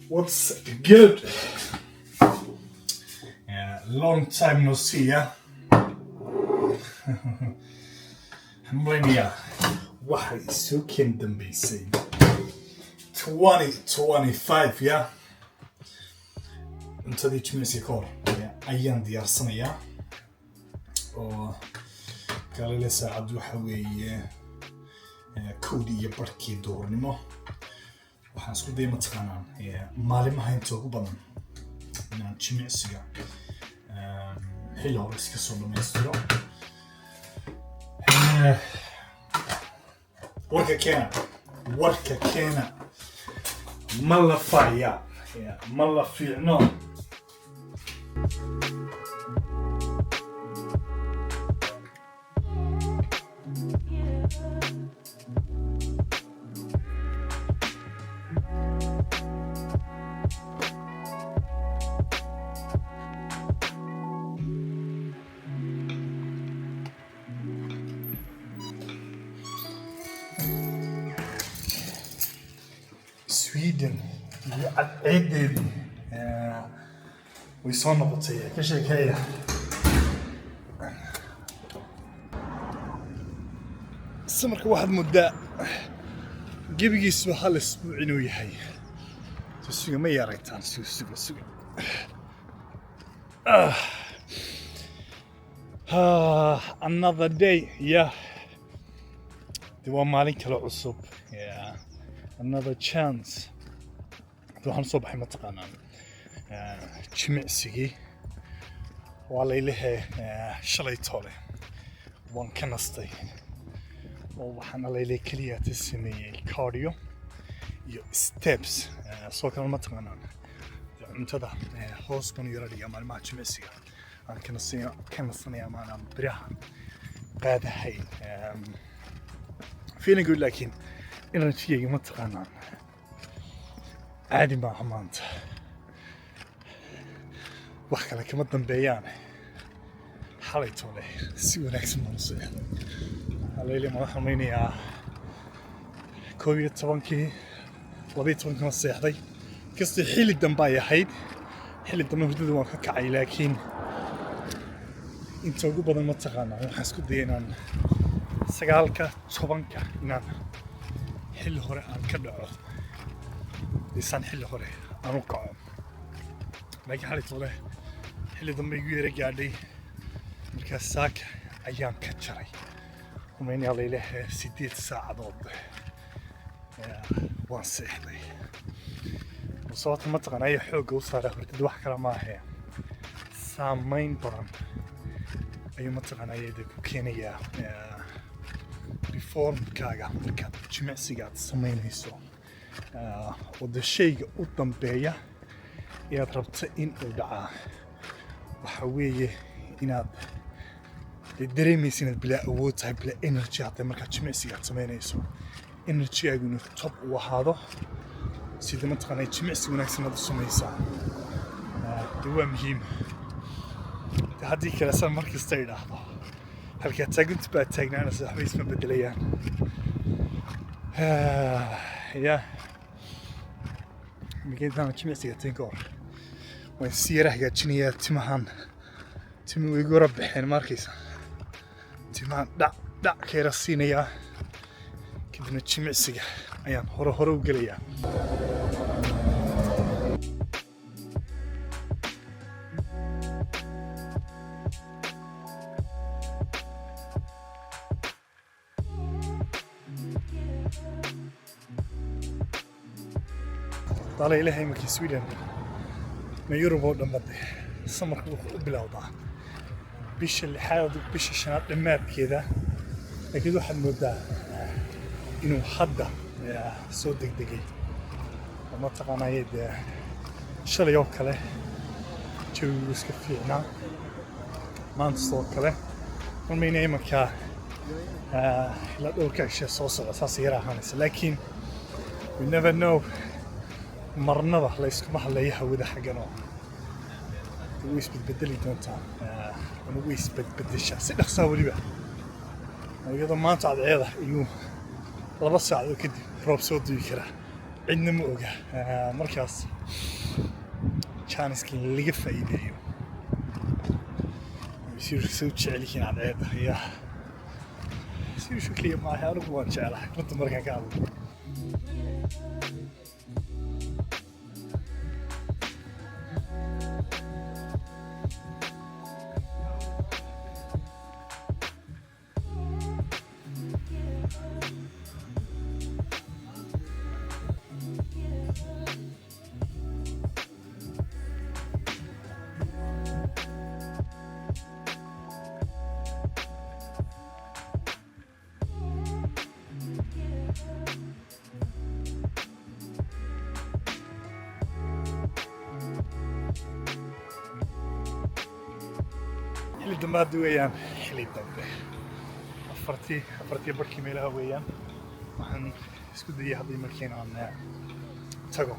What's good? Yeah, long time no see, yeah? Mania, waxay isu keen dambeysay 2025, yeah? Intadii jimicsi ka hor ayaan diyaarsanayaa oo kale saacad waxa weeye kowdi iyo barkii duurnimo waxaan isku dayay mataqaanaan maalimaha inta ugu badan inaan jimicsiga xilli hore iska soo dhamaystiro warka keena ma la faya ma la fiicno Sweden عدد ويصنع بطيء كشيء هي السمر كواحد مدة جيبي يسوى هالأسبوع إنه يحيي تسوي ما يريتان سوي another day yeah دوا مالين كلا عصب yeah another chance waxaan soo baxay mataqaanaan jimicsigii waa laylahay shalay toole waan ka nastay oo waxaan laylahay kaliya sameeyay cardio iyo steps soo kale mataqaanaan cuntada hoos baan yara dhigaa maalmaha jimicsiga aan ka nastanayaa maanaan biraha qaadahay feeling good laakiin energy mataqaanaan عادي ما حمانت وحكى لك ما تنبيان حليت ولا سوي نفس الموضوع على ما حميني يا كويت طبنكي لبيت طبنك نصيحتي كستي حيل الدنباية حيد حيل الدم بدون ما كعي لكن انت وجو بدل ما تغنى حسكو دينا سجالك طبنك نعم حيل هراء كدعو لسان حل هره أنا قاعد لكن حالة وله حل ضمن يجي رجالي مركز ساك أيام كتشري ومن يلا له 6 ساعات ضد وانسحبي وصوت المطعم أي حوج وصار تدوح كلامه هي سامين برام أي مطعم أي دك كينيا before كاجا مركز جمع سيجات سامين هيسو wada shayga u dambeeya ayaad rabta in uu dhacaa waxa weeye inaad dareemaysid inaad bilaa awood tahay bilaa energy hadda markaad jimicsiga samaynayso energy-gaagu inuu top u ahaado sida mataqaanaa jimicsi wanaagsan aad u samaysaa dee waa muhiim haddii kale san markasta idhaahdo halkaa taagunta baad taagnaanaysa waxba isma bedelayaan yeah مقدام جمعتي تنكور والسيرة هجاتني تمهان تمي ويقول رب حين ماركيسا تمهان دع كيرسينيا كدنا جمعتي أيام هرو وقليا طالع إلهي مكي سويدن ما يوروبو دمبدي السمر بلاوضة بيش اللي حاول بيش الشنات دمات كذا لكن واحد مدة إنه حدا صوت دقيقي وما تقانا يد شلي يوكله جو يسكفينا ما نصوكله ومين أي مكان لا أوكي شيء صوص أساسي راهانس لكن we never know مرنضة ليس كم حلا يهود حقنا ويس بتبدلي دونتا ويس بتبدلش سيد خساولي بقى أيضا ما تعد عيضة يوم لبص على كده روب صوت ذكره cidna ma oga markaas jaaniskii laga faa'iideeyo يصير يسوي شيء لكن على عيب هي يصير شو كليه معي أنا كمان شغلة كنت مركان كابو اللي دماد ويان اللي دماد أفرتي بركي ميلها ويان وحن اسكو دي هذي مكان عن تاغو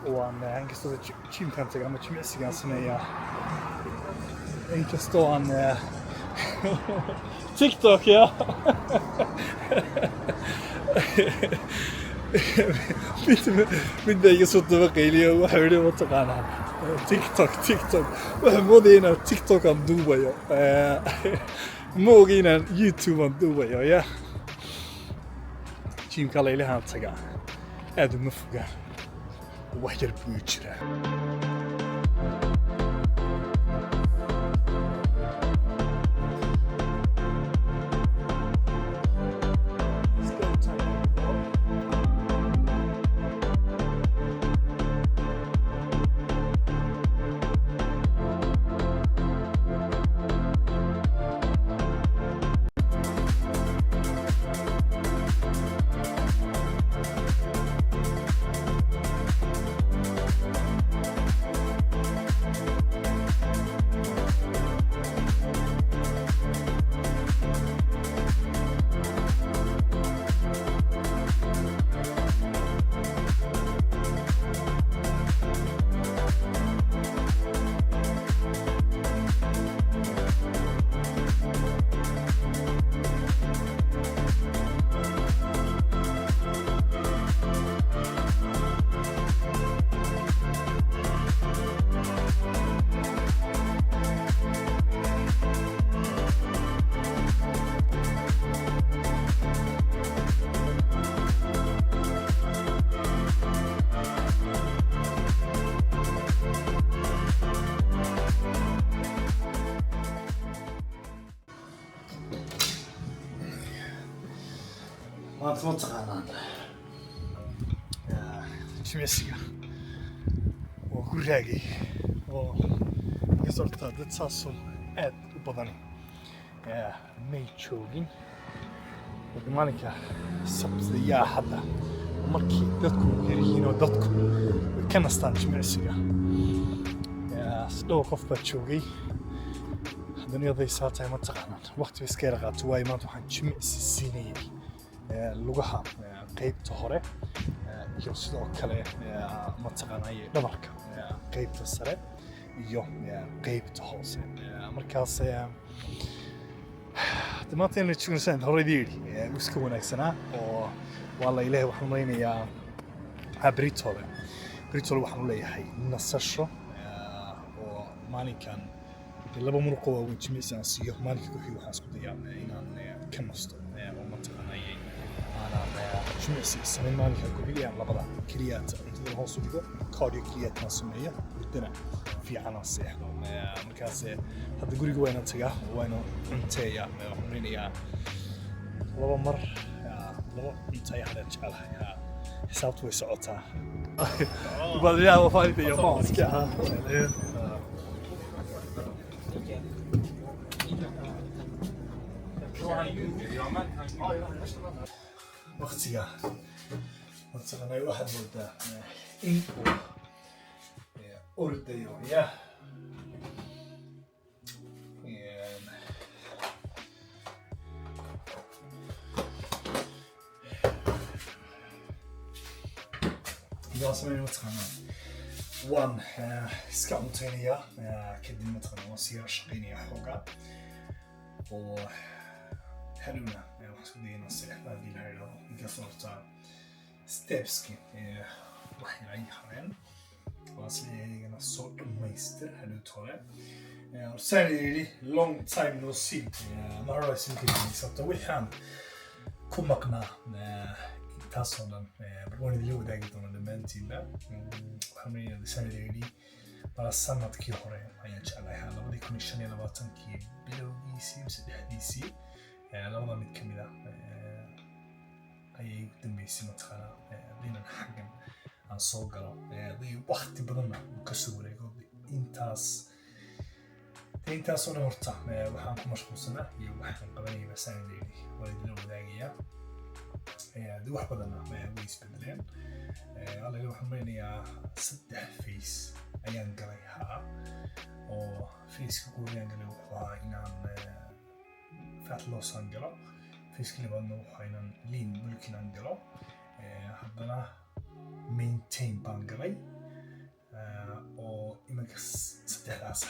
وان انكستو تشيم كان تاغا ما تشيم اسيغان سنيا انكستو عن تيك توك يا midda soo dabaqayliyo waxa yiri wataqaana TikTok waxa moodayna TikTok aan duubayo ma ogina YouTube aan duubayo ya team kale ilaha taga aad ma foga wax yar buu jiraa ما تمتقنان جميسيا وغراغي يزورتا دتساسو اد وبدن مي جوجين ودمانكا سبزيا حدا markii dadku yariino dadku ka nastaan jimicsiga sidoo qof baa joogay dunyada saatay ma taqaanaan waqti iska yar qaato way maanta waxaan jimicsi siinayay lugaha qaybta hore iyo sidoo kale ma taqaanay dhabarka qaybta sare iyo qaybta hoose markaas dhammaanteen la joognaan horeydii iska wanaagsanaa oo والله إلهي وحنا مرينا بريتول waxaan leeyahay nasasho maalin kan laba muruq oo jimicsan siiyo maalinka ku xigay waxaan isku dayaa inaan ka nasto oo ma taqaanay ana jimicsi sameyn maalinka ku xigay labada kaliyaad inta hoos u dhigo cardio kaliyaad ma sameeyo mudana fiican seexdo markaas hadda guriga wayna tagaa wayna cunteeya waxaan leeyahay laba mar انت يا هذا جعلها حسابته ويسعوتها وبعدين وفايدة يا باص كها وقتها أنا واحد بودا إن أورديو يا سمين متقنان وان سكاونتينيا كدي متقنان وسيرة شقينية حوقا و حلونا وحسو دينا السلاح هذه الهيرو نكسرتا stepski waxay ay hareen waasleeyayna soo dhamaystir hadhow hore orsaan yidhi long time no see marra sinkiisabta wixaan ku maqnaa intaasoo dhan waan idinla wadaagi doona dhammaantiinba waxaan leeyahay sanadaydi bala sanadkii hore ayaan jeclahay 2025 bilowgiisii mise dhexdiisii labada mid kamid ah ayay ugu dambeysay mataqaanaa dinan xaggan aan soo galo waqti badanna kasoo wareego intaasoo dhan horta waxaan ku mashquulsanaa iyo waxaan qabanayaba sanadaydi waan idinla wadaagayaa wax badanna way isbedeleen allayla waxaan leenayaa 3 face ayaan galay oo faceka koodayaan galay wuxuu ahaa inaan fat loss aan galo faceka labaadna wuxuu ahaa inaan lean bulk inaan galo haddana maintain baan galay oo iminka 3daas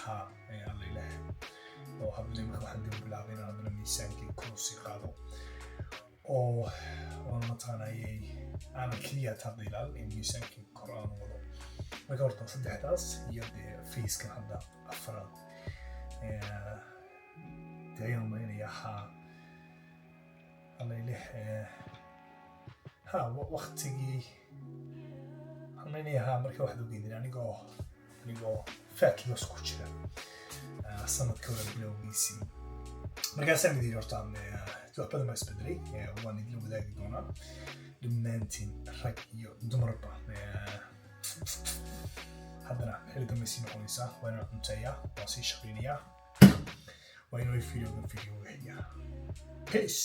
allaylah oo haddana iminka waxaan dib bilaabay inaan haddana miisaankii kor usii qaado oo mataqaanayay aanan keliya taqdiilaal in miisaankii kor aan wado marka horta 3daas iyo dee facekan hadda 4aad dee ayaan malaynayaa allaylah waqtigii waxaan malaynayaa marka waxaad ogeydin anigoo fat loss ku jira sanadka hore bilowgiisii markaasaan idin horta wax badan baa isbedelay waan idin wadaagi doonaa dhammaantiin rag iyo dumarba haddana xilli dambe sii noqonaysaa waa inaan cunteeyaa waan sii shaqaynayaa waa inuu video xigaa peace